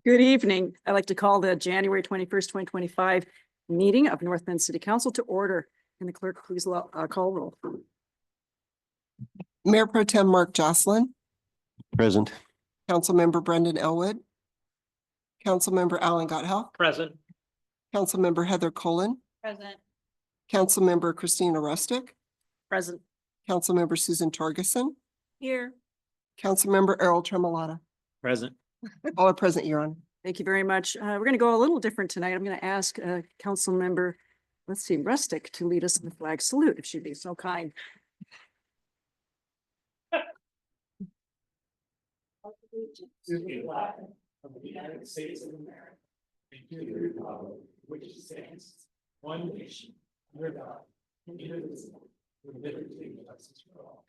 Good evening. I'd like to call the January 21st, 2025 meeting of North Bend City Council to order. Can the clerk please call roll? Mayor Pro Tem Mark Jocelyn, Present. Councilmember Brendan Elwood, Councilmember Alan Gotthell, Present. Councilmember Heather Cullen, Present. Councilmember Christina Rustick, Present. Councilmember Susan Torgerson, Here. Councilmember Errol Tremolata. Present. All are present, Your Honor. Thank you very much. We're going to go a little different tonight. I'm going to ask Councilmember, Rustick to lead us in the flag salute, if she'd be so kind. To the flag of the United States of America and to the republic which stands one nation under God, indivisible, with liberty and justice for all.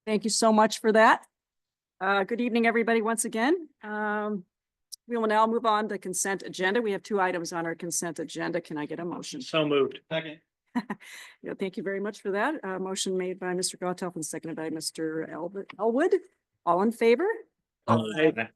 Thank you so much for that. Good evening, everybody, once again. We will now move on to consent agenda. We have two items on our consent agenda. Can I get a motion? So moved. Second. Yeah, thank you very much for that. Motion made by Mr. Gotthell and seconded by Mr. Elwood. All in favor? Aye.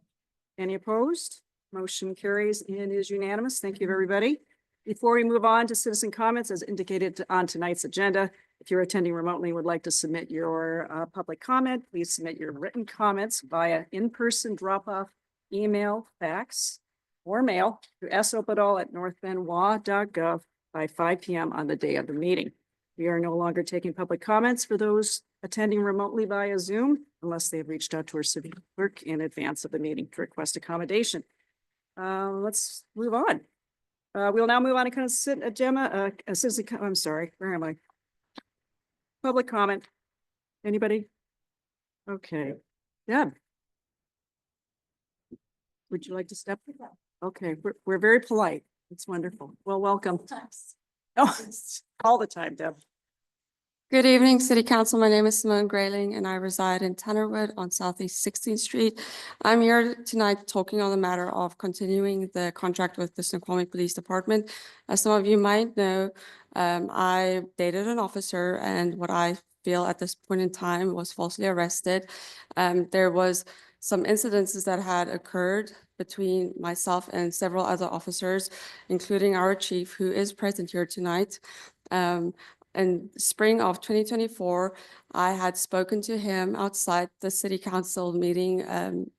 Any opposed? Motion carries and is unanimous. Thank you, everybody. Before we move on to citizen comments, as indicated on tonight's agenda, if you're attending remotely and would like to submit your public comment, please submit your written comments via in-person drop-off, email, fax, or mail to sopedal@northbendwa.gov by 5 p.m. on the day of the meeting. We are no longer taking public comments for those attending remotely via Zoom unless they have reached out to our city clerk in advance of the meeting to request accommodation. Let's move on. We'll now move on to consent agenda. I'm sorry, where am I? Public comment. Anybody? Okay. Deb. Would you like to step? Okay, we're very polite. It's wonderful. Well, welcome. Oh, all the time, Deb. Good evening, City Council. My name is Simone Grayling and I reside in Tannerwood on Southeast 16th Street. I'm here tonight talking on the matter of continuing the contract with the Snoqualmie Police Department. As some of you might know, I dated an officer and what I feel at this point in time was falsely arrested. There was some incidences that had occurred between myself and several other officers, including our chief, who is present here tonight. In spring of 2024, I had spoken to him outside the city council meeting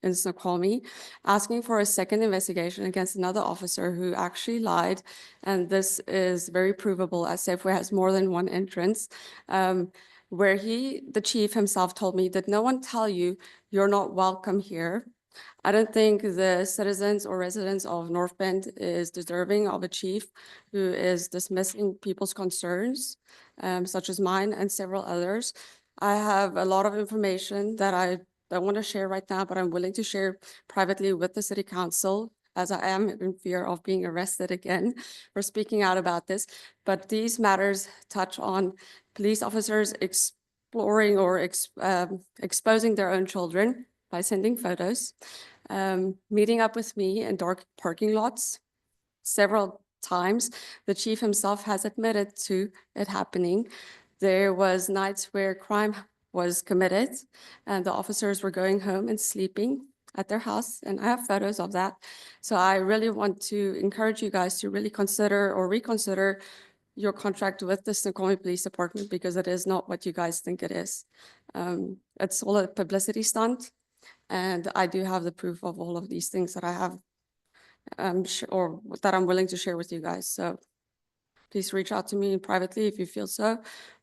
in Snoqualmie, asking for a second investigation against another officer who actually lied. And this is very provable as Safeway has more than one entrance, where the chief himself told me, "Did no one tell you you're not welcome here?" I don't think the citizens or residents of North Bend is deserving of a chief who is dismissing people's concerns, such as mine and several others. I have a lot of information that I don't want to share right now, but I'm willing to share privately with the city council, as I am in fear of being arrested again for speaking out about this. But these matters touch on police officers exploring or exposing their own children by sending photos, meeting up with me in dark parking lots several times. The chief himself has admitted to it happening. There was nights where crime was committed and the officers were going home and sleeping at their house, and I have photos of that. So I really want to encourage you guys to really consider or reconsider your contract with the Snoqualmie Police Department, because it is not what you guys think it is. It's all a publicity stunt. And I do have the proof of all of these things that I have, or that I'm willing to share with you guys. So please reach out to me privately if you feel so.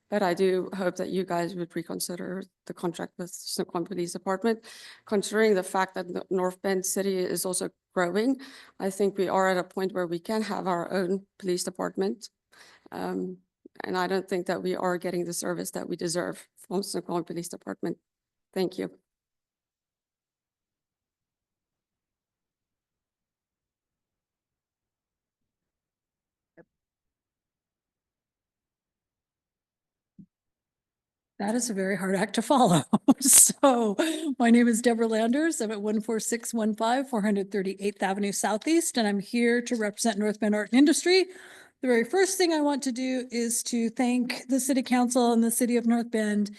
But I do hope that you guys would reconsider the contract with Snoqualmie Police Department, considering the fact that North Bend City is also growing. I think we are at a point where we can have our own police department. And I don't think that we are getting the service that we deserve from Snoqualmie Police Department. Thank you. That is a very hard act to follow. So my name is Deborah Landers. I'm at 14615 438th Avenue Southeast, and I'm here to represent North Bend Art and Industry. The very first thing I want to do is to thank the City Council and the City of North Bend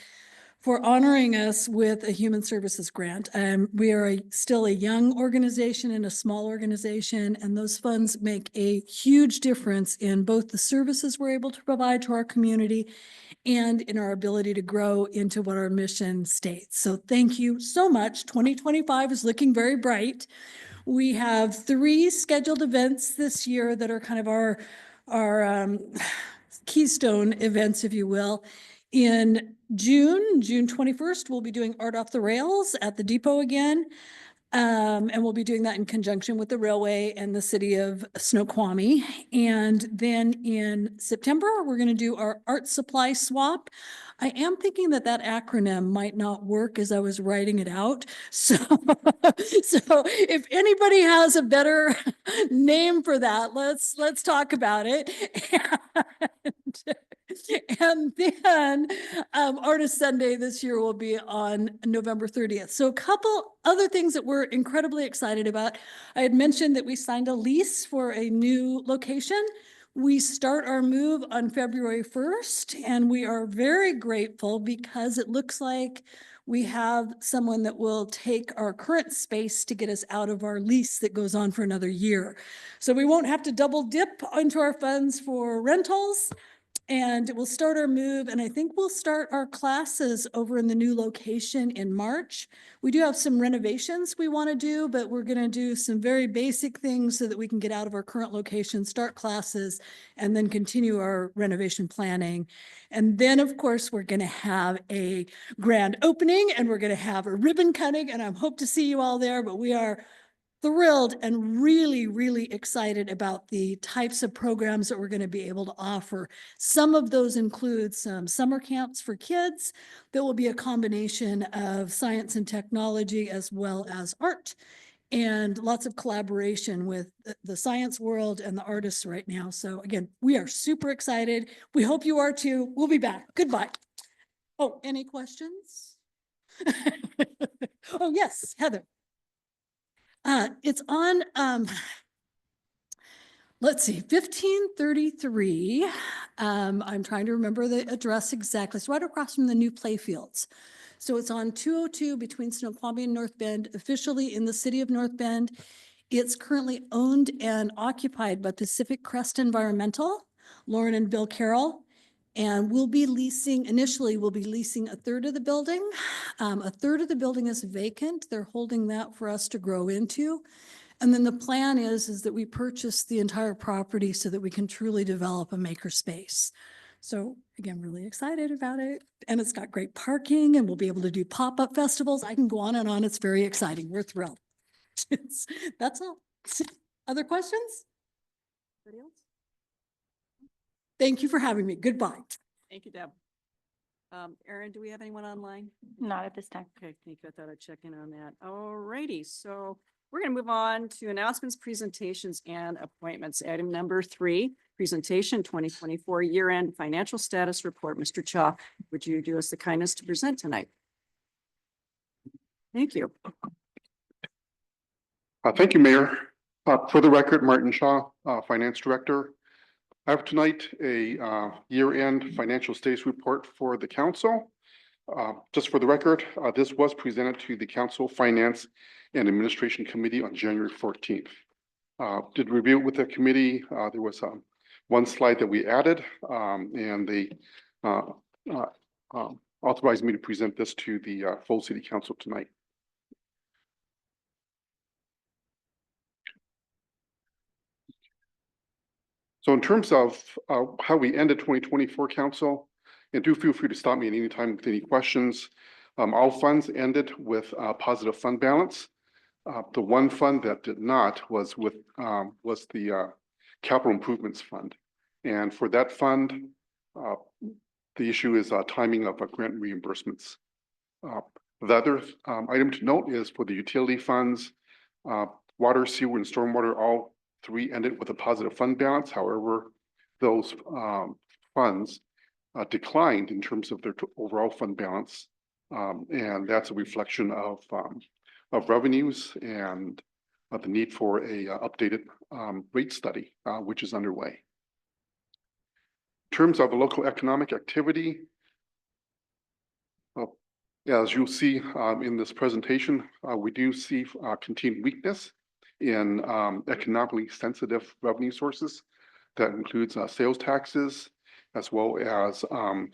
for honoring us with a human services grant. We are still a young organization and a small organization, and those funds make a huge difference in both the services we're able to provide to our community and in our ability to grow into what our mission states. So thank you so much. 2025 is looking very bright. We have 3 scheduled events this year that are kind of our keystone events, if you will. In June 21st, we'll be doing Art Off the Rails at the depot again. And we'll be doing that in conjunction with the railway and the city of Snoqualmie. And then in September, we're going to do our art supply swap. I am thinking that that acronym might not work as I was writing it out. So, so if anybody has a better name for that, let's talk about it. And then Artist Sunday this year will be on November 30th. So a couple other things that we're incredibly excited about. I had mentioned that we signed a lease for a new location. We start our move on February 1st, and we are very grateful because it looks like we have someone that will take our current space to get us out of our lease that goes on for another year. So we won't have to double dip into our funds for rentals. And we'll start our move, and I think we'll start our classes over in the new location in March. We do have some renovations we want to do, but we're going to do some very basic things so that we can get out of our current location, start classes, and then continue our renovation planning. And then, of course, we're going to have a grand opening, and we're going to have a ribbon cutting, and I hope to see you all there, but we are thrilled and really, really excited about the types of programs that we're going to be able to offer. Some of those include some summer camps for kids that will be a combination of science and technology as well as art, and lots of collaboration with the science world and the artists right now. So again, we are super excited. We hope you are too. We'll be back. Goodbye. Oh, any questions? Oh, yes, Heather. It's on, let's see, 1533. I'm trying to remember the address exactly. It's right across from the new playfields. So it's on 202 between Snoqualmie and North Bend, officially in the city of North Bend. It's currently owned and occupied by Pacific Crest Environmental, Lauren and Bill Carroll. And initially we'll be leasing a third of the building. A third of the building is vacant. They're holding that for us to grow into. And then the plan is that we purchase the entire property so that we can truly develop a maker space. So again, really excited about it. And it's got great parking, and we'll be able to do pop-up festivals. I can go on and on. It's very exciting. We're thrilled. That's all. Other questions? Anybody else? Thank you for having me. Goodbye. Thank you, Deb. Erin, do we have anyone online? Not at this time. Okay, thank you. I thought I'd check in on that. All righty, so we're going to move on to announcements, presentations, and appointments. Item number 3, presentation 2024 year-end financial status report. Mr. Cha, would you do us the kindness to present tonight? Thank you. Thank you, Mayor. For the record, Martin Shaw, Finance Director. I have tonight a year-end financial status report for the council. Just for the record, this was presented to the Council Finance and Administration Committee on January 14th. Did review it with the committee. There was one slide that we added, and they authorized me to present this to the full City Council tonight. So in terms of how we ended 2024, Council, and do feel free to stop me at any time with any questions. All funds ended with a positive fund balance. The one fund that did not was the Capital Improvements Fund. And for that fund, the issue is timing of grant reimbursements. The other item to note is for the utility funds, water, sewer, and stormwater, all 3 ended with a positive fund balance. However, those funds declined in terms of their overall fund balance. And that's a reflection of revenues and the need for a updated rate study, which is underway. In terms of local economic activity, As you'll see in this presentation, we do see continued weakness in economically sensitive revenue sources. That includes sales taxes, as well as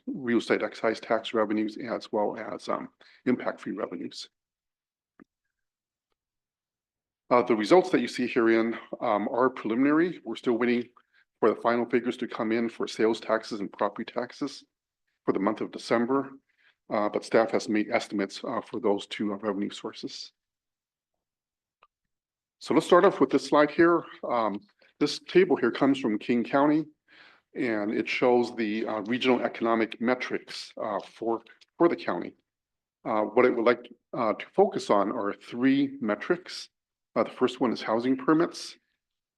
real estate excise tax revenues, as well as impact fee revenues. The results that you see herein are preliminary. We're still waiting for the final figures to come in for sales taxes and property taxes for the month of December. But staff has made estimates for those two revenue sources. So let's start off with this slide here. This table here comes from King County, and it shows the regional economic metrics for the county. What I would like to focus on are three metrics. The first one is housing permits.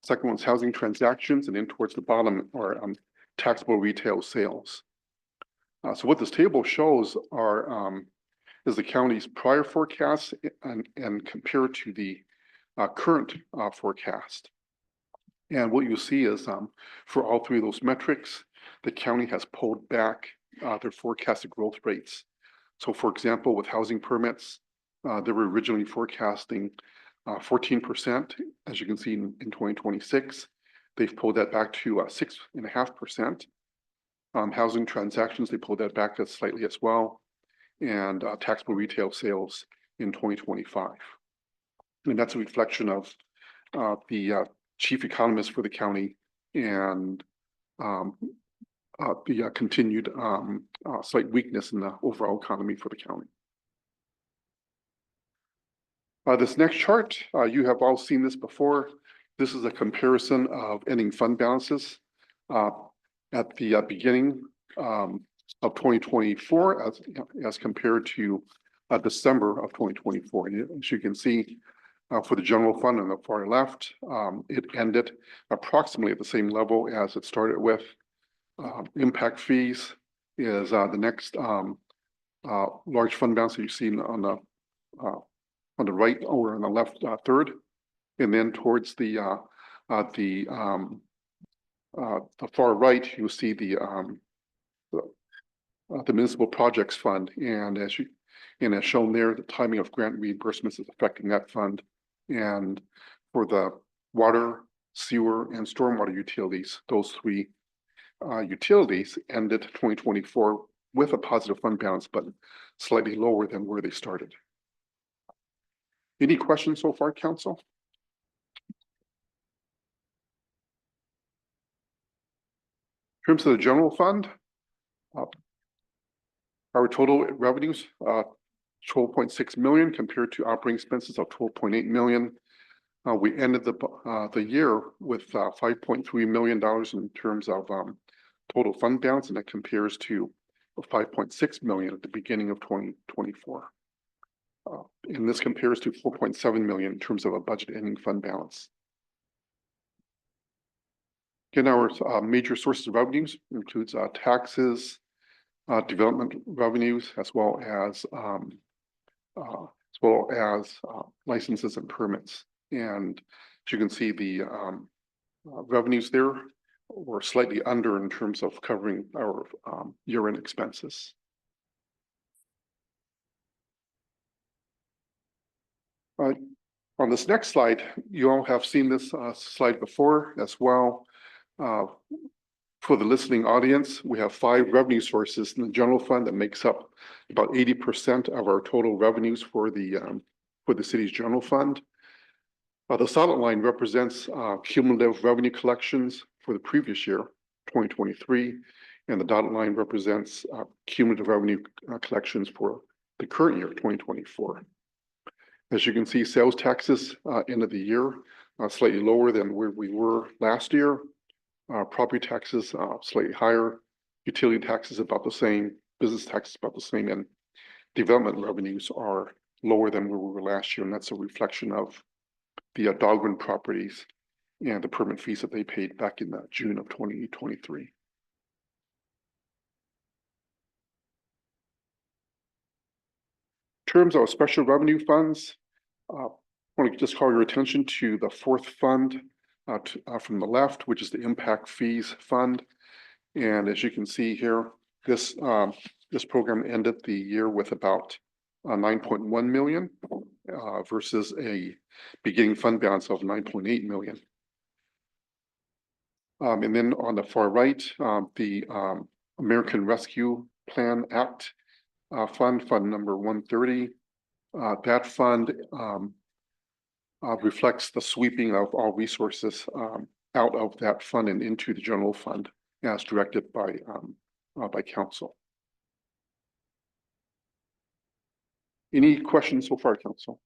Second one is housing transactions, and then towards the bottom are taxable retail sales. So what this table shows is the county's prior forecast and compared to the current forecast. And what you see is for all three of those metrics, the county has pulled back their forecasted growth rates. So for example, with housing permits, they were originally forecasting 14%, as you can see in 2026. They've pulled that back to 6.5%. Housing transactions, they pulled that back slightly as well, and taxable retail sales in 2025. And that's a reflection of the chief economist for the county and the continued slight weakness in the overall economy for the county. This next chart, you have all seen this before. This is a comparison of ending fund balances at the beginning of 2024 as compared to December of 2024. And as you can see, for the general fund on the far left, it ended approximately at the same level as it started with. Impact fees is the next large fund balance that you see on the right or on the left third, and then towards the far right, you see the municipal projects fund, and as shown there, the timing of grant reimbursements is affecting that fund. And for the water, sewer, and stormwater utilities, those three utilities ended 2024 with a positive fund balance, but slightly lower than where they started. Any questions so far, Council? In terms of the general fund, our total revenues, 12.6 million compared to operating expenses of 12.8 million. We ended the year with $5.3 million in terms of total fund balance, and that compares to 5.6 million at the beginning of 2024. And this compares to 4.7 million in terms of a budget ending fund balance. Again, our major sources of revenues includes taxes, development revenues, as well as licenses and permits. And as you can see, the revenues there were slightly under in terms of covering our year-end expenses. On this next slide, you all have seen this slide before as well. For the listening audience, we have 5 revenue sources in the general fund that makes up about 80% of our total revenues for the city's general fund. The solid line represents cumulative revenue collections for the previous year, 2023, and the dotted line represents cumulative revenue collections for the current year, 2024. As you can see, sales taxes end of the year slightly lower than where we were last year. Property taxes slightly higher, utility taxes about the same, business taxes about the same, and development revenues are lower than where we were last year, and that's a reflection of the Dahlgren properties and the permit fees that they paid back in June of 2023. In terms of special revenue funds, I want to just call your attention to the fourth fund from the left, which is the impact fees fund. And as you can see here, this program ended the year with about 9.1 million versus a beginning fund balance of 9.8 million. And then on the far right, the American Rescue Plan Act fund number 130. That fund reflects the sweeping of all resources out of that fund and into the general fund as directed by council. Any questions so far, council?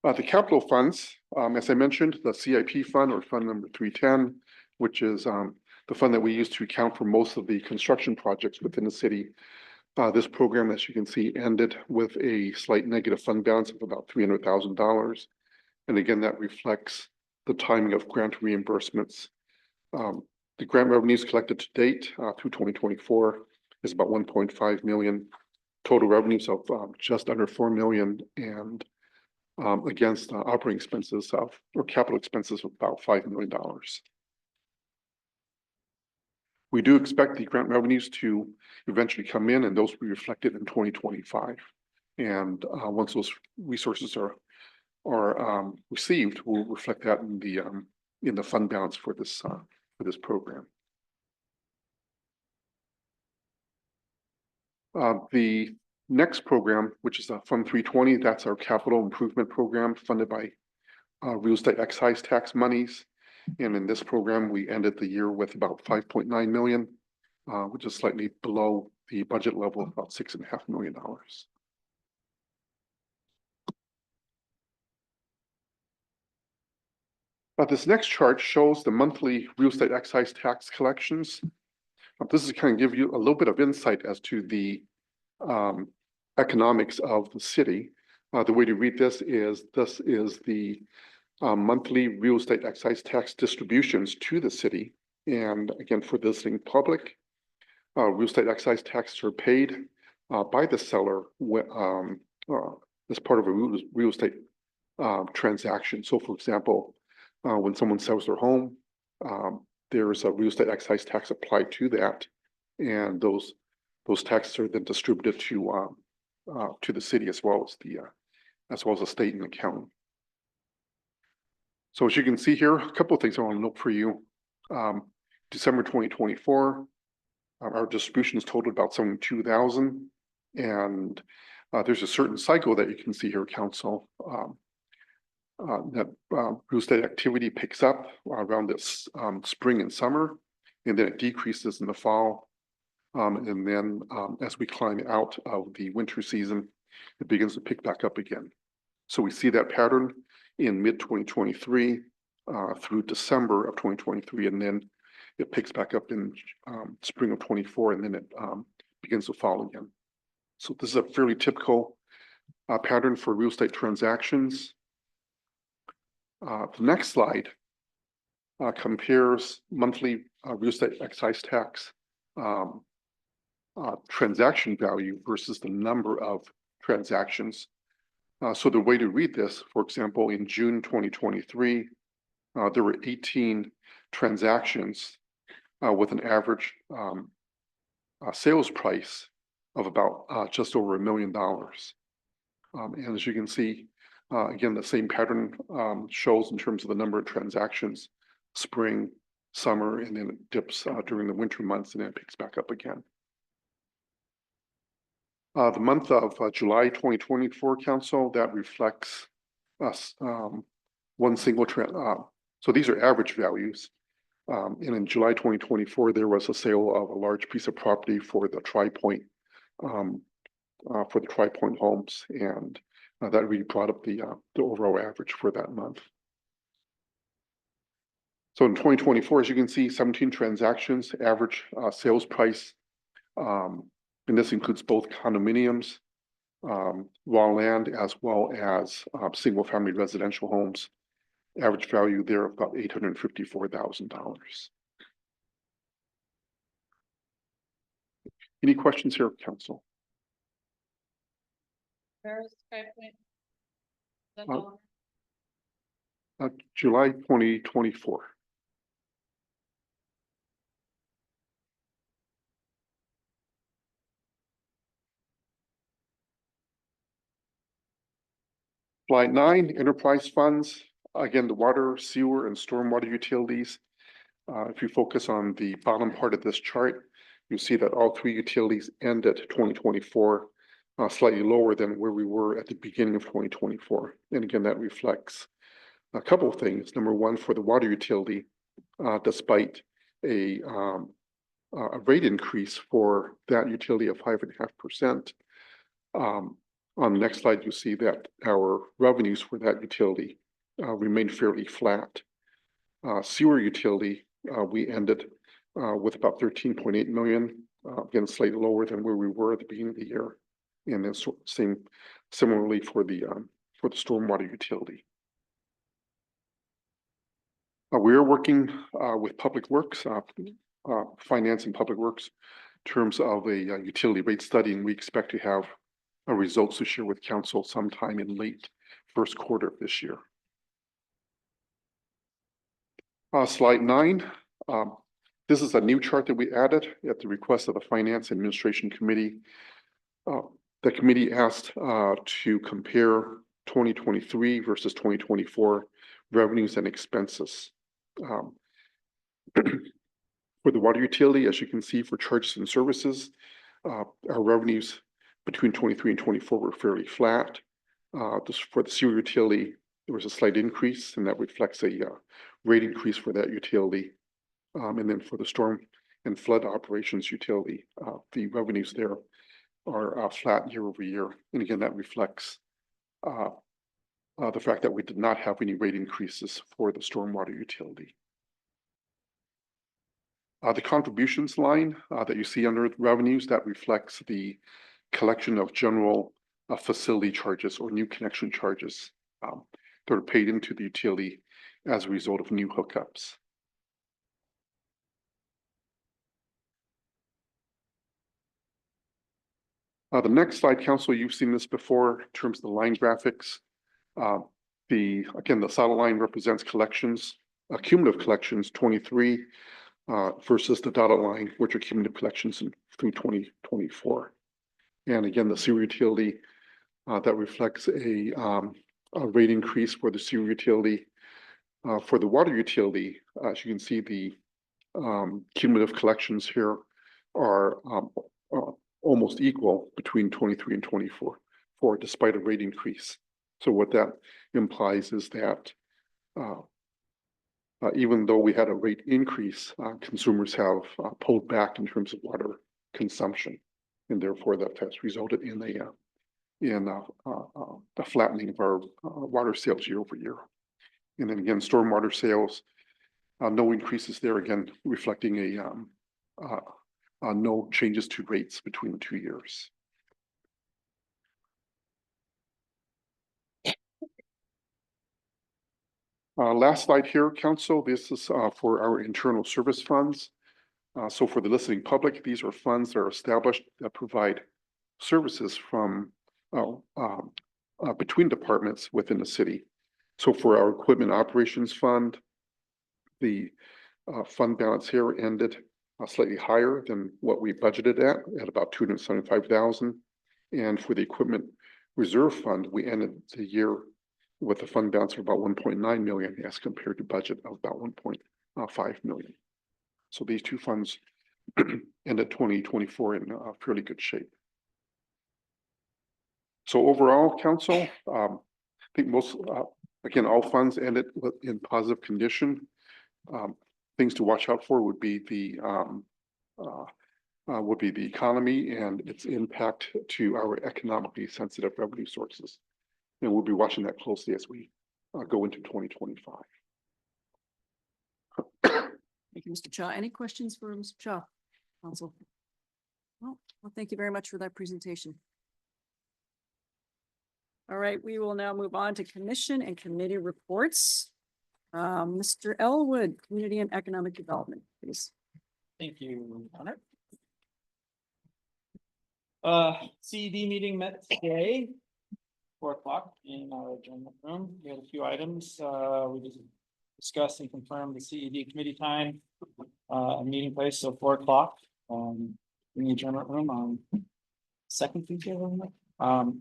The capital funds, as I mentioned, the CIP fund or fund number 310, which is the fund that we use to account for most of the construction projects within the city. This program, as you can see, ended with a slight negative fund balance of about $300,000. And again, that reflects the timing of grant reimbursements. The grant revenues collected to date through 2024 is about 1.5 million. Total revenues of just under 4 million, and against operating expenses or capital expenses of about $5 million. We do expect the grant revenues to eventually come in, and those will be reflected in 2025. And once those resources are received, we'll reflect that in the fund balance for this program. The next program, which is Fund 320, that's our capital improvement program funded by real estate excise tax monies. And in this program, we ended the year with about 5.9 million, which is slightly below the budget level of about $6.5 million. This next chart shows the monthly real estate excise tax collections. This is kind of give you a little bit of insight as to the economics of the city. The way to read this is the monthly real estate excise tax distributions to the city. And again, for the listening public, real estate excise taxes are paid by the seller as part of a real estate transaction. So for example, when someone sells their home, there's a real estate excise tax applied to that, and those taxes are then distributed to the city as well as the state and the county. So as you can see here, a couple of things I want to note for you. December 2024, our distributions totaled about 72,000, and there's a certain cycle that you can see here, council. That real estate activity picks up around this spring and summer, and then it decreases in the fall. And then as we climb out of the winter season, it begins to pick back up again. So we see that pattern in mid-2023 through December of 2023, and then it picks back up in spring of 24, and then it begins to fall again. So this is a fairly typical pattern for real estate transactions. The next slide compares monthly real estate excise tax transaction value versus the number of transactions. So the way to read this, for example, in June 2023, there were 18 transactions with an average sales price of about just over $1 million. And as you can see, again, the same pattern shows in terms of the number of transactions, spring, summer, and then it dips during the winter months, and then it picks back up again. The month of July 2024, council, that reflects one single trend. So these are average values. And in July 2024, there was a sale of a large piece of property for the Tri-Point homes, and that really brought up the overall average for that month. So in 2024, as you can see, 17 transactions, average sales price, and this includes both condominiums, raw land, as well as single-family residential homes. Average value there of about $854,000. Any questions here, council? July 2024. Slide 9, enterprise funds, again, the water, sewer, and stormwater utilities. If you focus on the bottom part of this chart, you see that all three utilities ended 2024 slightly lower than where we were at the beginning of 2024. And again, that reflects a couple of things. Number one, for the water utility, despite a rate increase for that utility of 5.5%. On the next slide, you see that our revenues for that utility remain fairly flat. Sewer utility, we ended with about 13.8 million, again, slightly lower than where we were at the beginning of the year. And then similarly for the stormwater utility. We are working with Public Works, Finance and Public Works, in terms of a utility rate study, and we expect to have results to share with council sometime in late first quarter of this year. Slide 9. This is a new chart that we added at the request of the Finance Administration Committee. The committee asked to compare 2023 versus 2024 revenues and expenses. For the water utility, as you can see, for charges and services, our revenues between 23 and 24 were fairly flat. For the sewer utility, there was a slight increase, and that reflects a rate increase for that utility. And then for the storm and flood operations utility, the revenues there are flat year over year. And again, that reflects the fact that we did not have any rate increases for the stormwater utility. The contributions line that you see under revenues, that reflects the collection of general facility charges or new connection charges that are paid into the utility as a result of new hookups. The next slide, council, you've seen this before in terms of the line graphics. Again, the solid line represents collections, cumulative collections 23 versus the dotted line, which are cumulative collections through 2024. And again, the sewer utility, that reflects a rate increase for the sewer utility. For the water utility, as you can see, the cumulative collections here are almost equal between 23 and 24 despite a rate increase. So what that implies is that even though we had a rate increase, consumers have pulled back in terms of water consumption, and therefore that has resulted in a flattening of our water sales year over year. And then again, stormwater sales, no increases there, again reflecting no changes to rates between the 2 years. Last slide here, council. This is for our internal service funds. So for the listening public, these are funds that are established that provide services from between departments within the city. So for our equipment operations fund, the fund balance here ended slightly higher than what we budgeted at about 275,000. And for the equipment reserve fund, we ended the year with a fund balance of about 1.9 million as compared to budget of about 1.5 million. So these two funds ended 2024 in fairly good shape. So overall, council, I think most, again, all funds ended in positive condition. Things to watch out for would be the economy and its impact to our economically sensitive revenue sources. And we'll be watching that closely as we go into 2025. Thank you, Mr. Cha. Any questions for Mr. Cha, council? Well, thank you very much for that presentation. All right, we will now move on to commission and committee reports. Mr. Elwood, Community and Economic Development, please. Thank you, Connor. CED meeting met today, 4 o'clock in our adjournment room. We had a few items. We just discussed and confirmed the CED committee time, meeting place, so 4 o'clock in the adjournment room on second Tuesday.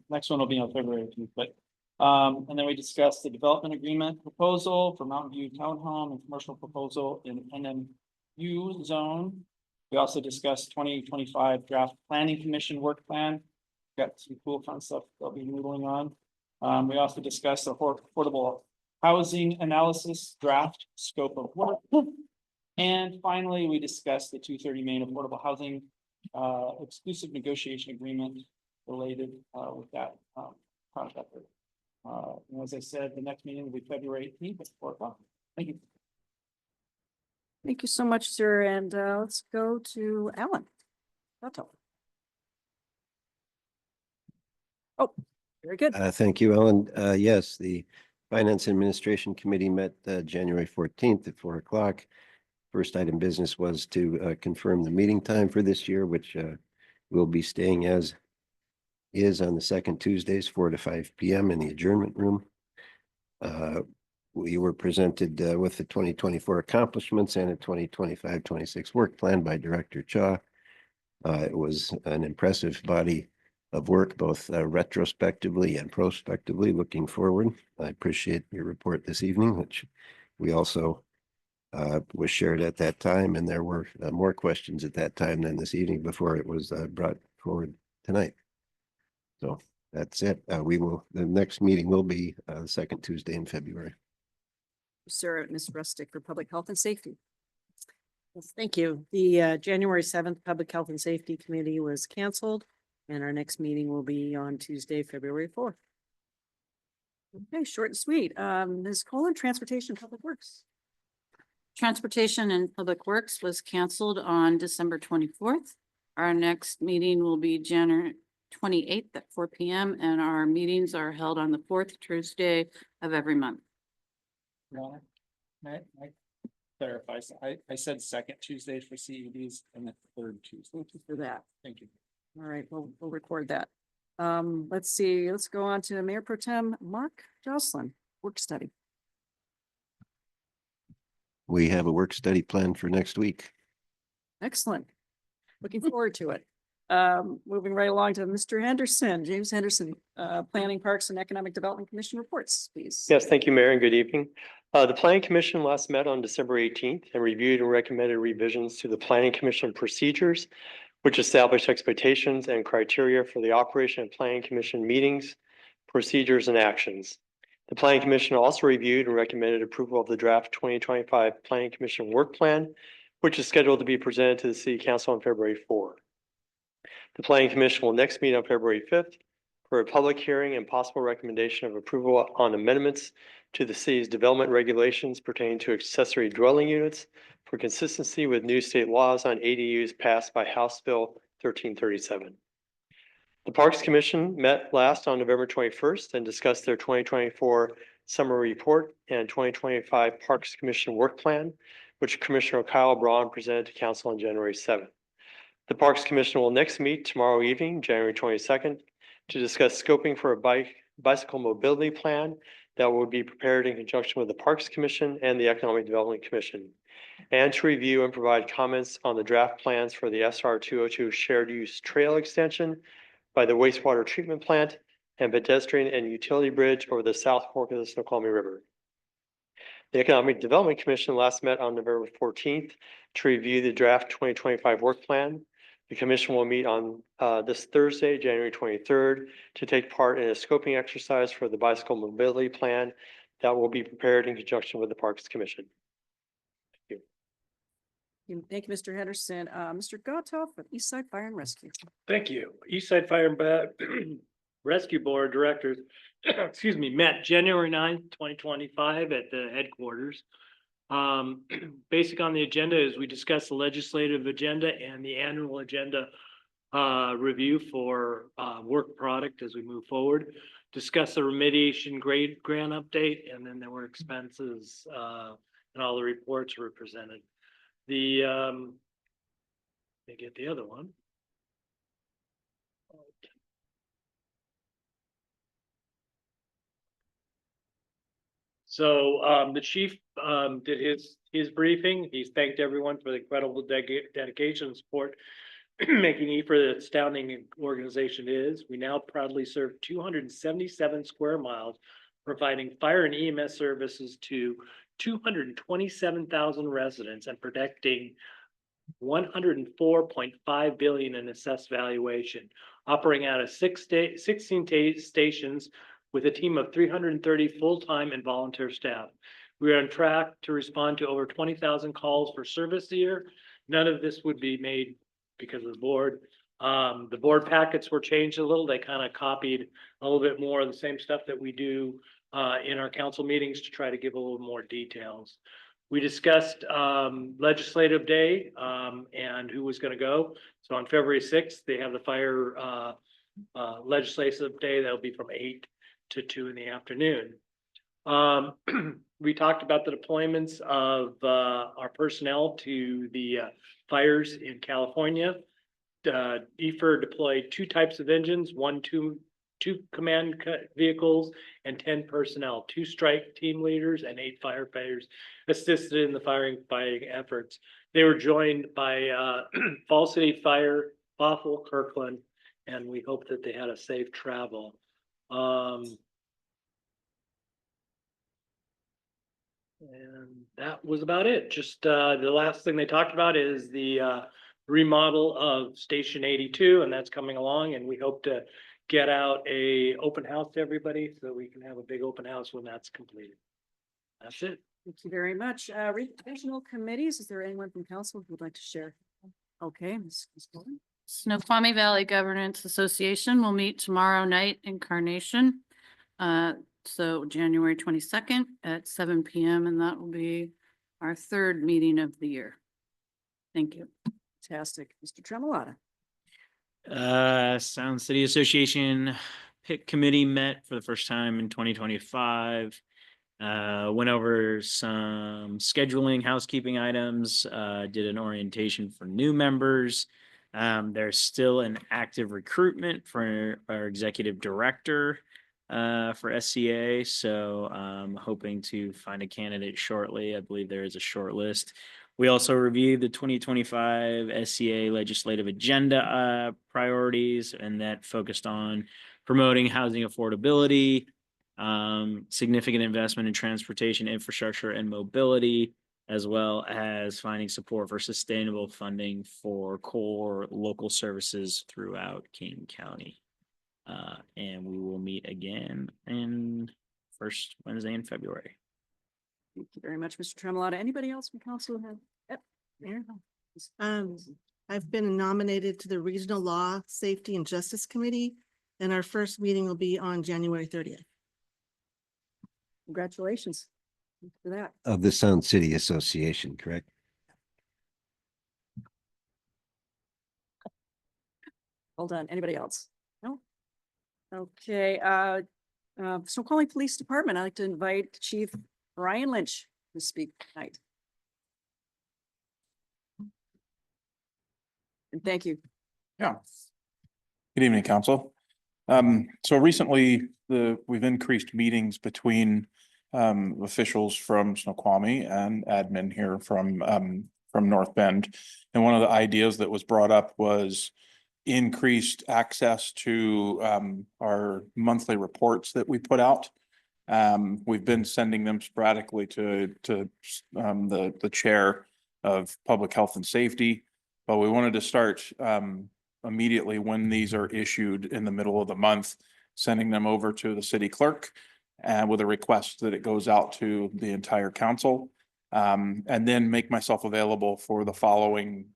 Next one will be on February 18th, but And then we discussed the development agreement proposal for Mountain View Townhome and commercial proposal in NMU zone. We also discussed 2025 draft planning commission work plan. Got some cool fun stuff they'll be noodling on. We also discussed the affordable housing analysis draft scope of work. And finally, we discussed the 230 Main affordable housing exclusive negotiation agreement related with that contract. And as I said, the next meeting will be February 18th at 4 o'clock. Thank you. Thank you so much, sir. And let's go to Alan. Otto. Oh, very good. Thank you, Ellen. Yes, the Finance and Administration Committee met January 14th at 4 o'clock. First item business was to confirm the meeting time for this year, which will be staying as is on the second Tuesdays, 4 to 5 p.m. in the adjournment room. We were presented with the 2024 accomplishments and a 2025-26 work plan by Director Cha. It was an impressive body of work, both retrospectively and prospectively looking forward. I appreciate your report this evening, which we also was shared at that time, and there were more questions at that time than this evening before it was brought forward tonight. So that's it. The next meeting will be the second Tuesday in February. Sir, Ms. Rustick for Public Health and Safety. Yes, thank you. The January 7th Public Health and Safety Committee was canceled, and our next meeting will be on Tuesday, February 4th. Okay, short and sweet. Ms. Colon, Transportation Public Works. Transportation and Public Works was canceled on December 24th. Our next meeting will be January 28th at 4 p.m. and our meetings are held on the fourth Tuesday of every month. Your Honor, may I clarify? I said second Tuesdays for CEDs and the third Tuesday. Thank you for that. Thank you. All right, we'll record that. Let's see, let's go on to Mayor Pro Tem Mark Jocelyn, work study. We have a work study planned for next week. Excellent. Looking forward to it. Moving right along to Mr. Henderson, James Henderson, Planning, Parks and Economic Development Commission reports, please. Yes, thank you, Mayor, and good evening. The Planning Commission last met on December 18th and reviewed and recommended revisions to the Planning Commission procedures, which established expectations and criteria for the operation of Planning Commission meetings, procedures, and actions. The Planning Commission also reviewed and recommended approval of the draft 2025 Planning Commission work plan, which is scheduled to be presented to the City Council on February 4. The Planning Commission will next meet on February 5th for a public hearing and possible recommendation of approval on amendments to the city's development regulations pertaining to accessory dwelling units for consistency with new state laws on ADUs passed by House Bill 1337. The Parks Commission met last on November 21st and discussed their 2024 summer report and 2025 Parks Commission work plan, which Commissioner Kyle Braun presented to Council on January 7th. The Parks Commission will next meet tomorrow evening, January 22nd, to discuss scoping for a bicycle mobility plan that will be prepared in conjunction with the Parks Commission and the Economic Development Commission, and to review and provide comments on the draft plans for the SR 202 shared use trail extension by the wastewater treatment plant and pedestrian and utility bridge over the South Fork of the Snoqualmie River. The Economic Development Commission last met on November 14th to review the draft 2025 work plan. The commission will meet on this Thursday, January 23rd, to take part in a scoping exercise for the bicycle mobility plan that will be prepared in conjunction with the Parks Commission. Thank you. Thank you, Mr. Henderson. Mr. Gottoff with Eastside Fire and Rescue. Thank you. Eastside Fire and Rescue Board Directors, excuse me, met January 9th, 2025 at the headquarters. Basic on the agenda is we discuss the legislative agenda and the annual agenda review for work product as we move forward. Discuss the remediation grant update, and then there were expenses and all the reports were presented. Let me get the other one. So the chief did his briefing. He's thanked everyone for the incredible dedication and support making EFR the astounding organization it is. We now proudly serve 277 square miles, providing fire and EMS services to 227,000 residents and protecting 104.5 billion in assessed valuation, operating out of 16 stations with a team of 330 full-time and volunteer staff. We are on track to respond to over 20,000 calls for service a year. None of this would be made because of the board. The board packets were changed a little. They kind of copied a little bit more of the same stuff that we do in our council meetings to try to give a little more details. We discussed legislative day and who was going to go. So on February 6th, they have the fire legislative day. That'll be from 8 to 2 in the afternoon. We talked about the deployments of our personnel to the fires in California. EFR deployed 2 types of engines, two command vehicles and 10 personnel, 2 strike team leaders and 8 firefighters assisted in the fighting efforts. They were joined by Falls City Fire, Bothell, Kirkland, and we hope that they had a safe travel. And that was about it. Just the last thing they talked about is the remodel of Station 82, and that's coming along, and we hope to get out a open house to everybody so we can have a big open house when that's completed. That's it. Thank you very much. Regional committees, is there anyone from council who would like to share? Okay, Ms. Golden. Snoqualmie Valley Governance Association will meet tomorrow night in Carnation. So January 22nd at 7 p.m. and that will be our 3rd meeting of the year. Thank you. Fantastic. Mr. Tremolata. Sound City Association PIC committee met for the first time in 2025. Went over some scheduling, housekeeping items, did an orientation for new members. There's still an active recruitment for our executive director for SCA. So I'm hoping to find a candidate shortly. I believe there is a short list. We also reviewed the 2025 SCA legislative agenda priorities, and that focused on promoting housing affordability, significant investment in transportation infrastructure and mobility, as well as finding support for sustainable funding for core local services throughout King County. And we will meet again in first Wednesday in February. Thank you very much, Mr. Tremolata. Anybody else from council have? Yep. Mayor? I've been nominated to the Regional Law, Safety and Justice Committee, and our first meeting will be on January 30th. Congratulations for that. Of the Sound City Association, correct? Hold on. Anybody else? No? Okay, Snoqualmie Police Department, I'd like to invite Chief Ryan Lynch to speak tonight. And thank you. Yeah. Good evening, council. So recently we've increased meetings between officials from Snoqualmie and admin here from North Bend. And one of the ideas that was brought up was increased access to our monthly reports that we put out. We've been sending them sporadically to the chair of public health and safety, but we wanted to start immediately when these are issued in the middle of the month, sending them over to the city clerk and with a request that it goes out to the entire council, and then make myself available for the following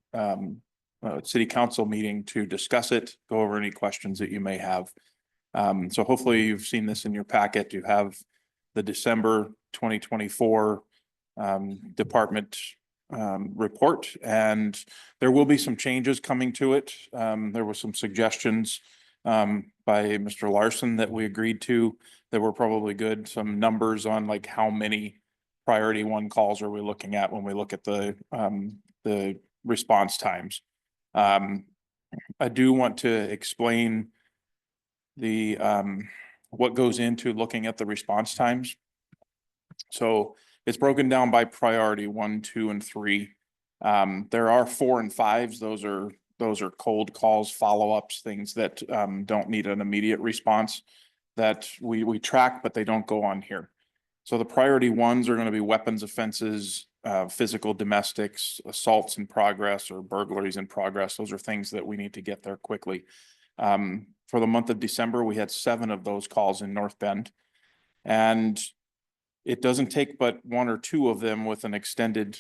city council meeting to discuss it, go over any questions that you may have. So hopefully you've seen this in your packet. You have the December 2024 department report, and there will be some changes coming to it. There were some suggestions by Mr. Larson that we agreed to that were probably good. Some numbers on like how many priority 1 calls are we looking at when we look at the response times. I do want to explain the what goes into looking at the response times. So it's broken down by priority 1, 2, and 3. There are 4 and 5s. Those are those are cold calls, follow-ups, things that don't need an immediate response that we track, but they don't go on here. So the priority ones are going to be weapons offenses, physical domestics, assaults in progress or burglaries in progress. Those are things that we need to get there quickly. For the month of December, we had 7 of those calls in North Bend. And it doesn't take but 1 or 2 of them with an extended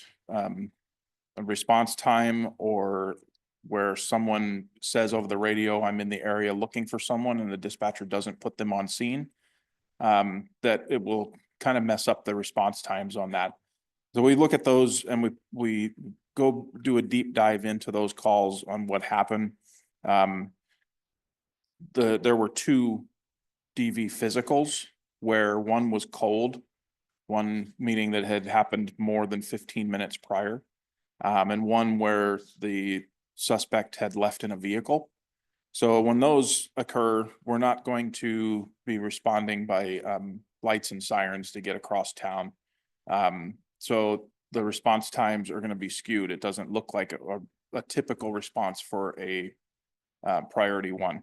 response time, or where someone says over the radio, I'm in the area looking for someone, and the dispatcher doesn't put them on scene, that it will kind of mess up the response times on that. So we look at those and we go do a deep dive into those calls on what happened. There were 2 DV physicals where one was cold, one meeting that had happened more than 15 minutes prior, and one where the suspect had left in a vehicle. So when those occur, we're not going to be responding by lights and sirens to get across town. So the response times are going to be skewed. It doesn't look like a typical response for a priority 1.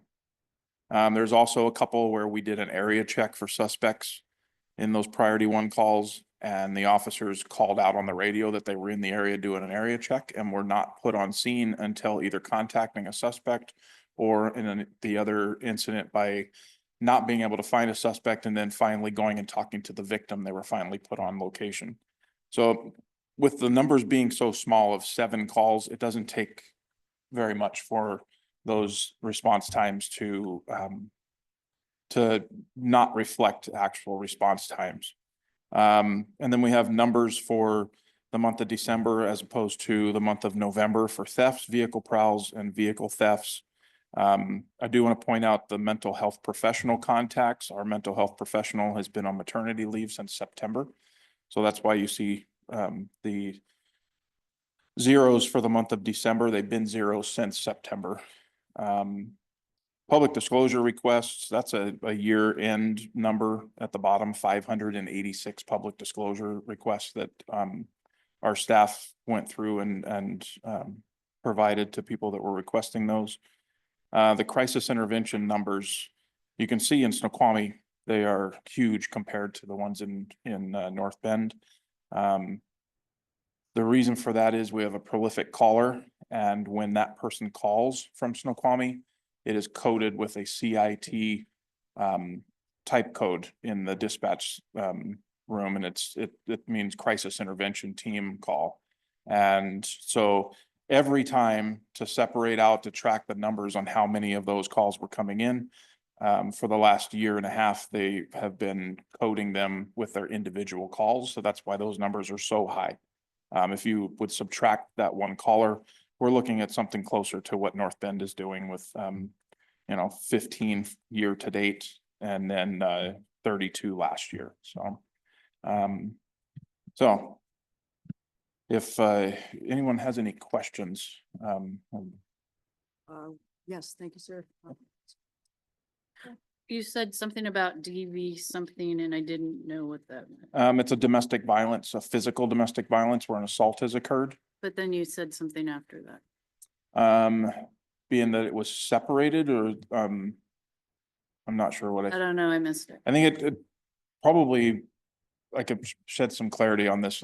There's also a couple where we did an area check for suspects in those priority 1 calls, and the officers called out on the radio that they were in the area doing an area check and were not put on scene until either contacting a suspect or in the other incident by not being able to find a suspect, and then finally going and talking to the victim. They were finally put on location. So with the numbers being so small of 7 calls, it doesn't take very much for those response times to not reflect actual response times. And then we have numbers for the month of December as opposed to the month of November for thefts, vehicle prowls, and vehicle thefts. I do want to point out the mental health professional contacts. Our mental health professional has been on maternity leave since September. So that's why you see the zeros for the month of December. They've been 0 since September. Public disclosure requests, that's a year-end number at the bottom, 586 public disclosure requests that our staff went through and provided to people that were requesting those. The crisis intervention numbers, you can see in Snoqualmie, they are huge compared to the ones in North Bend. The reason for that is we have a prolific caller, and when that person calls from Snoqualmie, it is coded with a CIT type code in the dispatch room, and it means crisis intervention team call. And so every time to separate out, to track the numbers on how many of those calls were coming in, for the last 1.5 years, they have been coding them with their individual calls. So that's why those numbers are so high. If you would subtract that 1 caller, we're looking at something closer to what North Bend is doing with, 15 year to date, and then 32 last year. So, if anyone has any questions, Yes, thank you, sir. You said something about DV something and I didn't know what that meant. it's a domestic violence, a physical domestic violence where an assault has occurred. But then you said something after that. Being that it was separated, or I'm not sure what I don't know, I missed it. I think it probably, I could shed some clarity on this.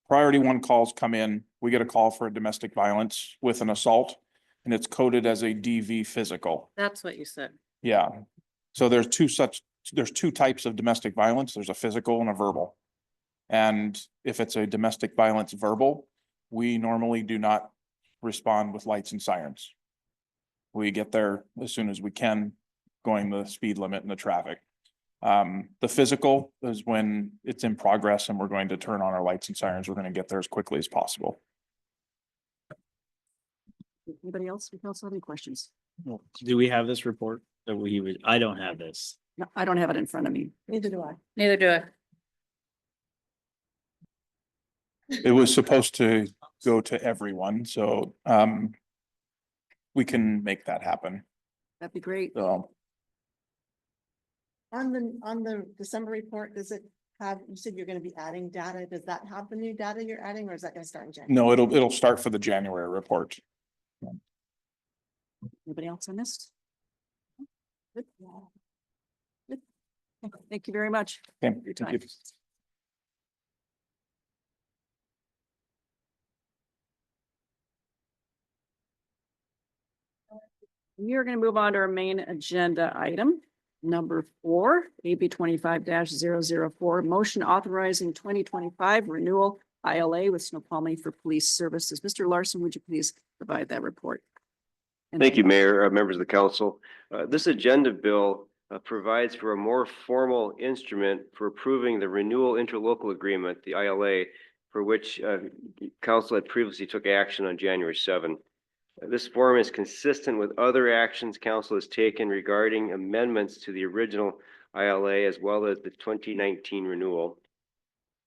Priority 1 calls come in, we get a call for a domestic violence with an assault, and it's coded as a DV physical. That's what you said. Yeah. So there's 2 types of domestic violence. There's a physical and a verbal. And if it's a domestic violence verbal, we normally do not respond with lights and sirens. We get there as soon as we can, going the speed limit and the traffic. The physical is when it's in progress and we're going to turn on our lights and sirens. We're going to get there as quickly as possible. Anybody else? We also have any questions? Do we have this report that I don't have this. No, I don't have it in front of me. Neither do I. Neither do I. It was supposed to go to everyone, so we can make that happen. That'd be great. So On the December report, does it have, you said you're gonna be adding data, does that have the new data you're adding, or is that gonna start in January? no, it'll start for the January report. Anybody else on this? Good. Good. Thank you very much. Okay, for your thank time. you. We are going to move on to our main agenda item, number 4, AB 25-004, motion authorizing 2025 renewal ILA with Snoqualmie for police services. Mr. Larson, would you please provide that report? And Thank you, Mayor, members of the council. This agenda bill provides for a more formal instrument for approving the renewal interlocal agreement, the ILA, for which council had previously took action on January 7. This form is consistent with other actions council has taken regarding amendments to the original ILA as well as the 2019 renewal.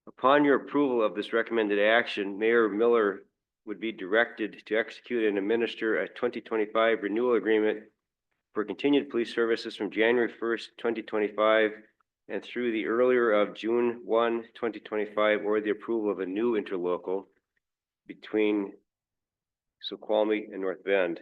Upon your approval of this recommended action, Mayor Miller would be directed to execute and administer a 2025 renewal agreement for continued police services from January 1st, 2025 and through the earlier of June 1, 2025, or the approval of a new interlocal between Snoqualmie and North Bend.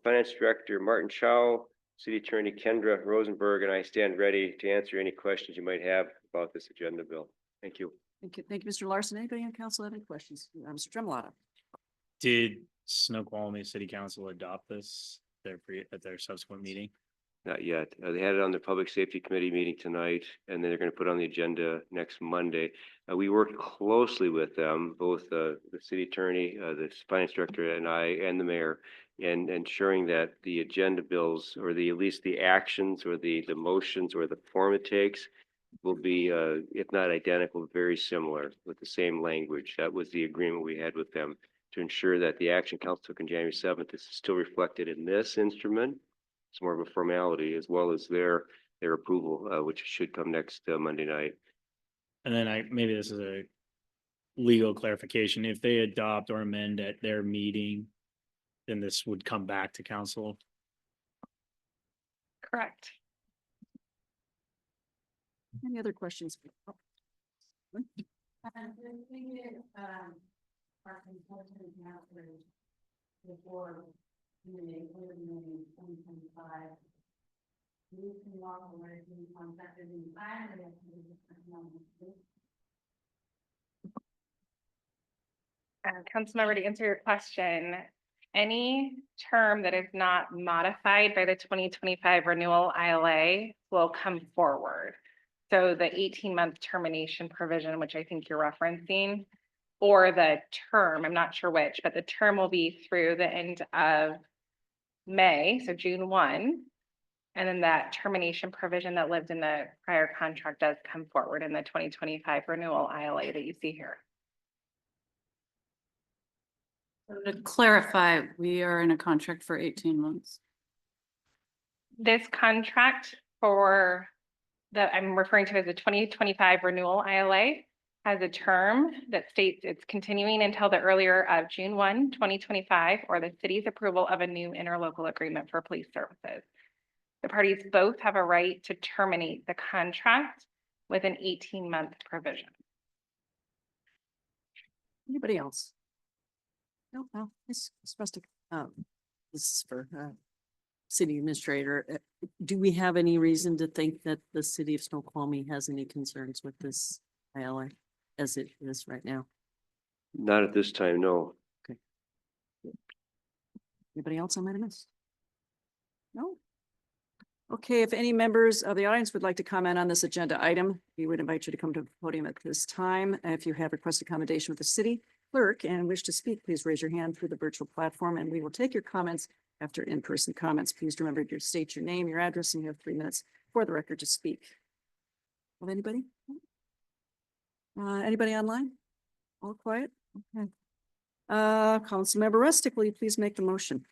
Finance Director Martin Chow, City Attorney Kendra Rosenberg, and I stand ready to answer any questions you might have about this agenda bill. Thank you. Thank you, Mr. Larson. Anybody on council have any questions? Mr. Tremblata. Did Snoqualmie City Council adopt this at their subsequent meeting? Not yet. They had it on their Public Safety Committee meeting tonight, and then they're going to put it on the agenda next Monday. We worked closely with them, both the city attorney, the finance director, and I, and the mayor, and ensuring that the agenda bills, or at least the actions, or the motions, or the form it takes, will be, if not identical, very similar with the same language. That was the agreement we had with them to ensure that the action council took on January 7th is still reflected in this instrument. It's more of a formality, as well as their approval, which should come next Monday night. And then maybe this is a legal clarification. If they adopt or amend at their meeting, then this would come back to council. Correct. Any other questions? Oh. Before in 2025. You can walk away from the contract and Councilmember, to answer your question, any term that is not modified by the 2025 renewal ILA will come forward. So the 18-month termination provision, which I think you're referencing, or the term, I'm not sure which, but the term will be through the end of May, so June 1. And then that termination provision that lived in the prior contract does come forward in the 2025 renewal ILA that you see here. To clarify, we are in a contract for 18 months. This contract for that I'm referring to as the 2025 renewal ILA has a term that states it's continuing until the earlier of June 1, 2025, or the city's approval of a new interlocal agreement for police services. The parties both have a right to terminate the contract with an 18-month provision. Anybody else? No, Ms. Rustic. This is for city administrator. Do we have any reason to think that the city of Snoqualmie has any concerns with this ILA as it is right now? Not at this time, no. Okay. Anybody else I might have missed? No? Okay, if any members of the audience would like to comment on this agenda item, we would invite you to come to the podium at this time. If you have requested accommodation with the city clerk and wish to speak, please raise your hand through the virtual platform and we will take your comments after in-person comments. Please remember to state your name, your address, and you have 3 minutes for the record to speak. Of anybody? Anybody online? All quiet? Okay. Councilmember Rustic, will you please make the motion?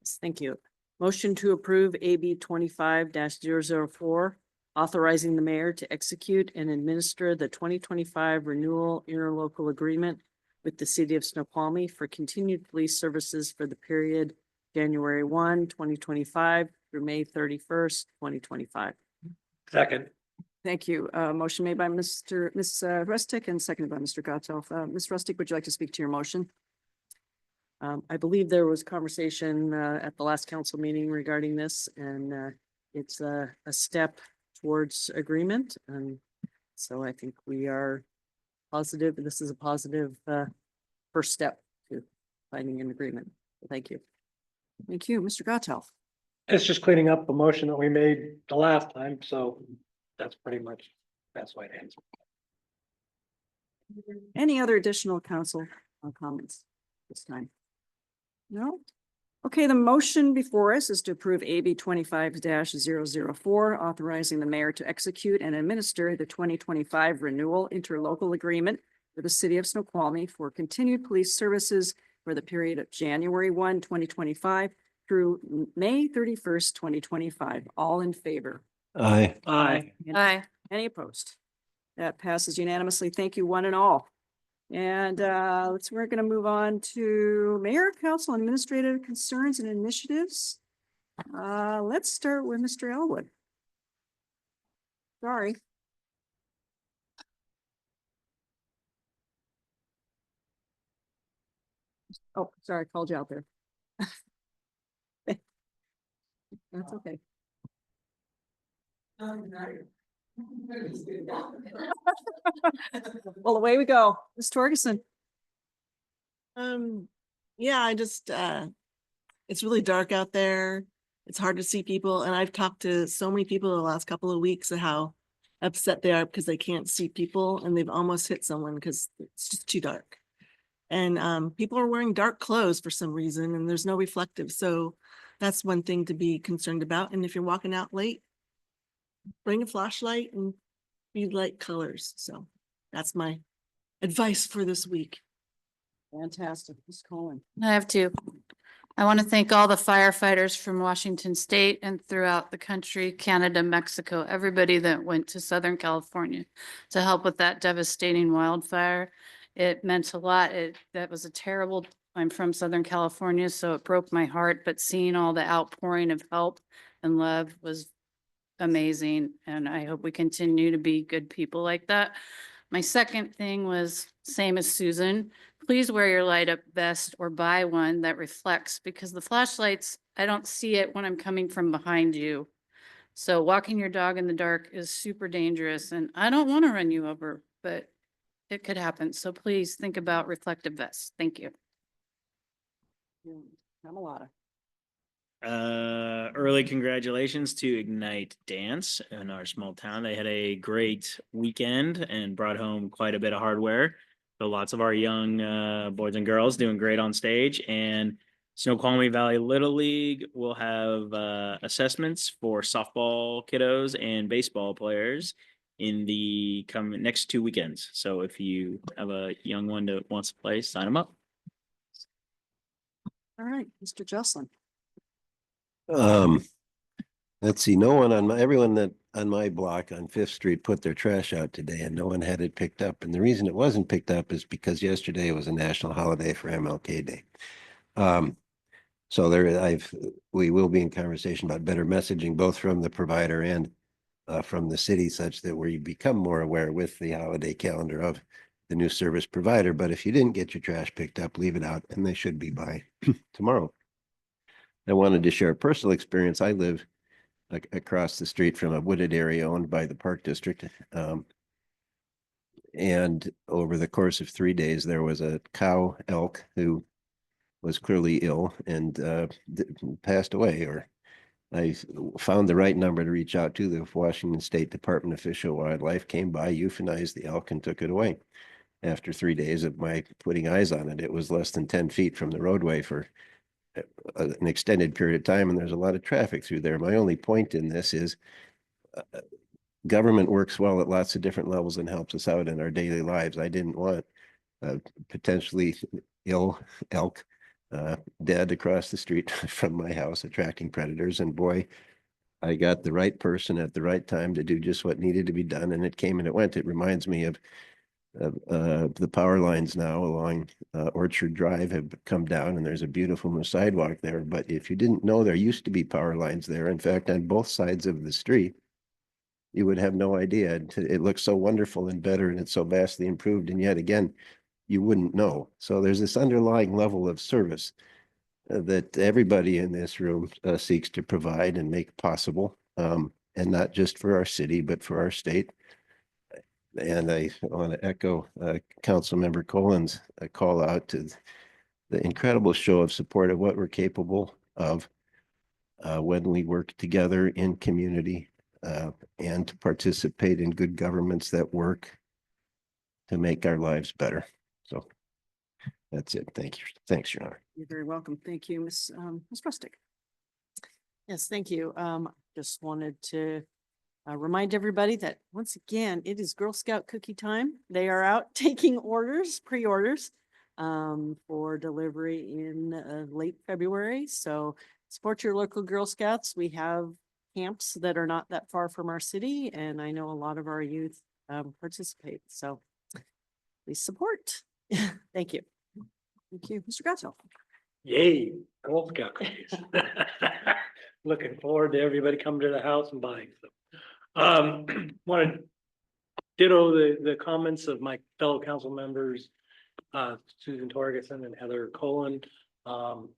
Yes, thank you. Motion to approve AB 25-004, authorizing the mayor to execute and administer the 2025 renewal interlocal agreement with the city of Snoqualmie for continued police services for the period January 1, 2025 through May 31st, 2025. Second. Thank you. Motion made by Ms. Rustic and seconded by Mr. Gottoff. Ms. Rustic, would you like to speak to your motion? I believe there was conversation at the last council meeting regarding this, and it's a step towards agreement. And so I think we are positive. This is a positive first step to finding an agreement. Thank you. Thank you, Mr. Gottel. It's just cleaning up a motion that we made the last time, so that's pretty much, that's why it ends. Any other additional council comments this time? No? Okay, the motion before us is to approve AB 25-004, authorizing the mayor to execute and administer the 2025 renewal interlocal agreement for the city of Snoqualmie for continued police services for the period of January 1, 2025 through May 31st, 2025. All in favor? Aye. Aye. Aye. Any opposed? That passes unanimously. Thank you, one and all. And we're going to move on to mayor, council, administrative concerns and initiatives. Let's start with Mr. Elwood. Sorry. Oh, sorry, I called you out there. That's okay. Well, away we go. Ms. Torgerson. Yeah, I just, it's really dark out there. It's hard to see people. And I've talked to so many people the last couple of weeks of how upset they are because they can't see people and they've almost hit someone because it's just too dark. And people are wearing dark clothes for some reason and there's no reflective. So that's one thing to be concerned about. And if you're walking out late, bring a flashlight and be light colors. So that's my advice for this week. Fantastic. Ms. Cohen. I have two. I want to thank all the firefighters from Washington State and throughout the country, Canada, Mexico, everybody that went to Southern California to help with that devastating wildfire. It meant a lot. That was a terrible, I'm from Southern California, so it broke my heart, but seeing all the outpouring of help and love was amazing. And I hope we continue to be good people like that. My second thing was same as Susan. Please wear your light up vest or buy one that reflects because the flashlights, I don't see it when I'm coming from behind you. So walking your dog in the dark is super dangerous and I don't want to run you over, but it could happen. So please think about reflective vests. Thank you. Kamalata. Early congratulations to Ignite Dance in our small town. They had a great weekend and brought home quite a bit of hardware. So lots of our young boys and girls doing great on stage. And Snoqualmie Valley Little League will have assessments for softball kiddos and baseball players in the next 2 weekends. So if you have a young one that wants to play, sign them up. All right, Mr. Jocelyn. Let's see, everyone that on my block on Fifth Street put their trash out today and no one had it picked up. And the reason it wasn't picked up is because yesterday was a national holiday for MLK Day. So we will be in conversation about better messaging, both from the provider and from the city, such that we become more aware with the holiday calendar of the new service provider. But if you didn't get your trash picked up, leave it out and they should be by tomorrow. I wanted to share a personal experience. I live across the street from a wooded area owned by the Park District. And over the course of 3 days, there was a cow elk who was clearly ill and passed away. Or I found the right number to reach out to. The Washington State Department of Fish and Wildlife came by, euthanized the elk and took it away. After 3 days of my putting eyes on it, it was less than 10 feet from the roadway for an extended period of time, and there's a lot of traffic through there. My only point in this is government works well at lots of different levels and helps us out in our daily lives. I didn't want potentially ill elk dead across the street from my house attracting predators, and boy, I got the right person at the right time to do just what needed to be done, and it came and it went. It reminds me of the power lines now along Orchard Drive have come down, and there's a beautiful new sidewalk there. But if you didn't know, there used to be power lines there. In fact, on both sides of the street, you would have no idea. It looks so wonderful and better, and it's so vastly improved. And yet again, you wouldn't know. So there's this underlying level of service that everybody in this room seeks to provide and make possible, and not just for our city, but for our state. And I want to echo Councilmember Colin's call out to the incredible show of support of what we're capable of when we work together in community and to participate in good governments that work to make our lives better. So that's it. Thank you. Thanks, Your Honor. You're very welcome. Thank you, Ms. Rustick. Yes, thank you. Just wanted to remind everybody that once again, it is Girl Scout cookie time. They are out taking orders, pre-orders for delivery in late February. So support your local Girl Scouts. We have camps that are not that far from our city, and I know a lot of our youth participate. So please support. Thank you. Thank you, Mr. Gatto. Yay, Girl Scout cookies. Looking forward to everybody coming to the house and buying some. Want to ditto the comments of my fellow council members, Susan Torgerson and Heather Colon.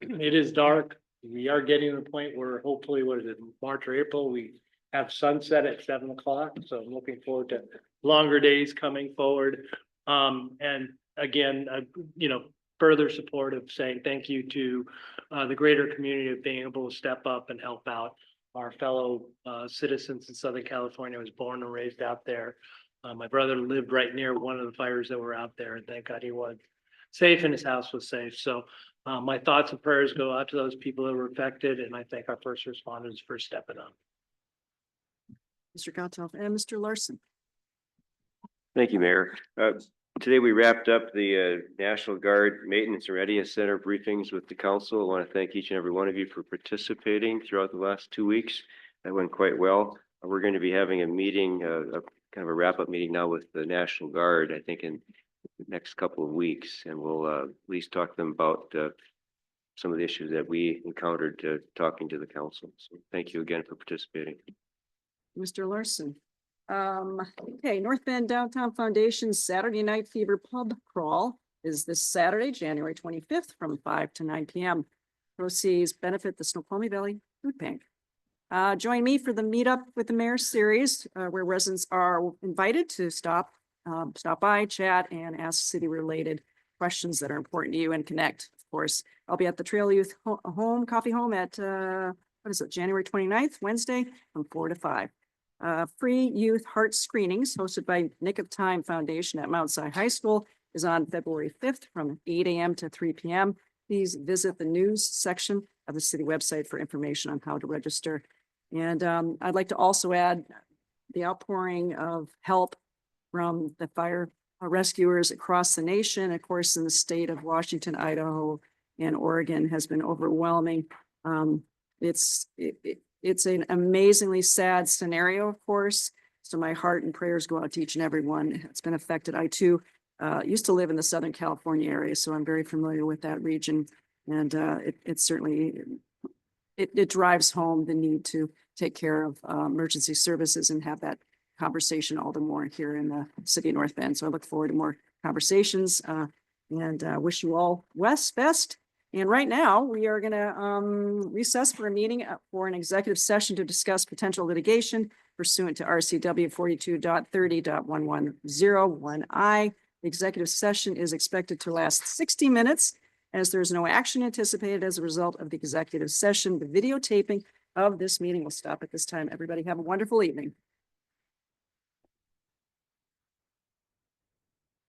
It is dark. We are getting to the point where hopefully, what is it, March or April, we have sunset at 7 o'clock. So I'm looking forward to longer days coming forward. And again, further support of saying thank you to the greater community of being able to step up and help out our fellow citizens in Southern California. I was born and raised out there. My brother lived right near one of the fires that were out there, and thank God he was safe and his house was safe. So my thoughts and prayers go out to those people that were affected, and I thank our first responders for stepping up. Mr. Gatto and Mr. Larson. Thank you, Mayor. Today we wrapped up the National Guard Maintenance and Readiness Center briefings with the council. I want to thank each and every one of you for participating throughout the last 2 weeks. That went quite well. We're going to be having a meeting, kind of a wrap-up meeting now with the National Guard, I think in the next couple of weeks, and we'll at least talk to them about some of the issues that we encountered talking to the council. So thank you again for participating. Mr. Larson. Okay, North Bend Downtown Foundation's Saturday Night Fever Pub Crawl is this Saturday, January 25th from 5 to 9 p.m. Proceeds benefit the Snoqualmie Valley Food Bank. Join me for the Meetup with the Mayor series, where residents are invited to stop by, chat, and ask city-related questions that are important to you and connect. Of course, I'll be at the Trail Youth Coffee Home at, January 29th, Wednesday from 4 to 5. Free youth heart screenings hosted by Nick of Time Foundation at Mount Si High School is on February 5th from 8 a.m. to 3 p.m. Please visit the news section of the city website for information on how to register. And I'd like to also add the outpouring of help from the fire rescuers across the nation, of course, in the state of Washington, Idaho, and Oregon has been overwhelming. It's an amazingly sad scenario, of course. So my heart and prayers go out to each and every one that's been affected. I too used to live in the Southern California area, so I'm very familiar with that region. And it certainly drives home the need to take care of emergency services and have that conversation all the more here in the city of North Bend. So I look forward to more conversations and wish you all best. And right now, we are going to recess for a meeting for an executive session to discuss potential litigation pursuant to RCW 42.30.110(1)I. The executive session is expected to last 60 minutes. As there is no action anticipated as a result of the executive session, the videotaping of this meeting will stop at this time. Everybody have a wonderful evening.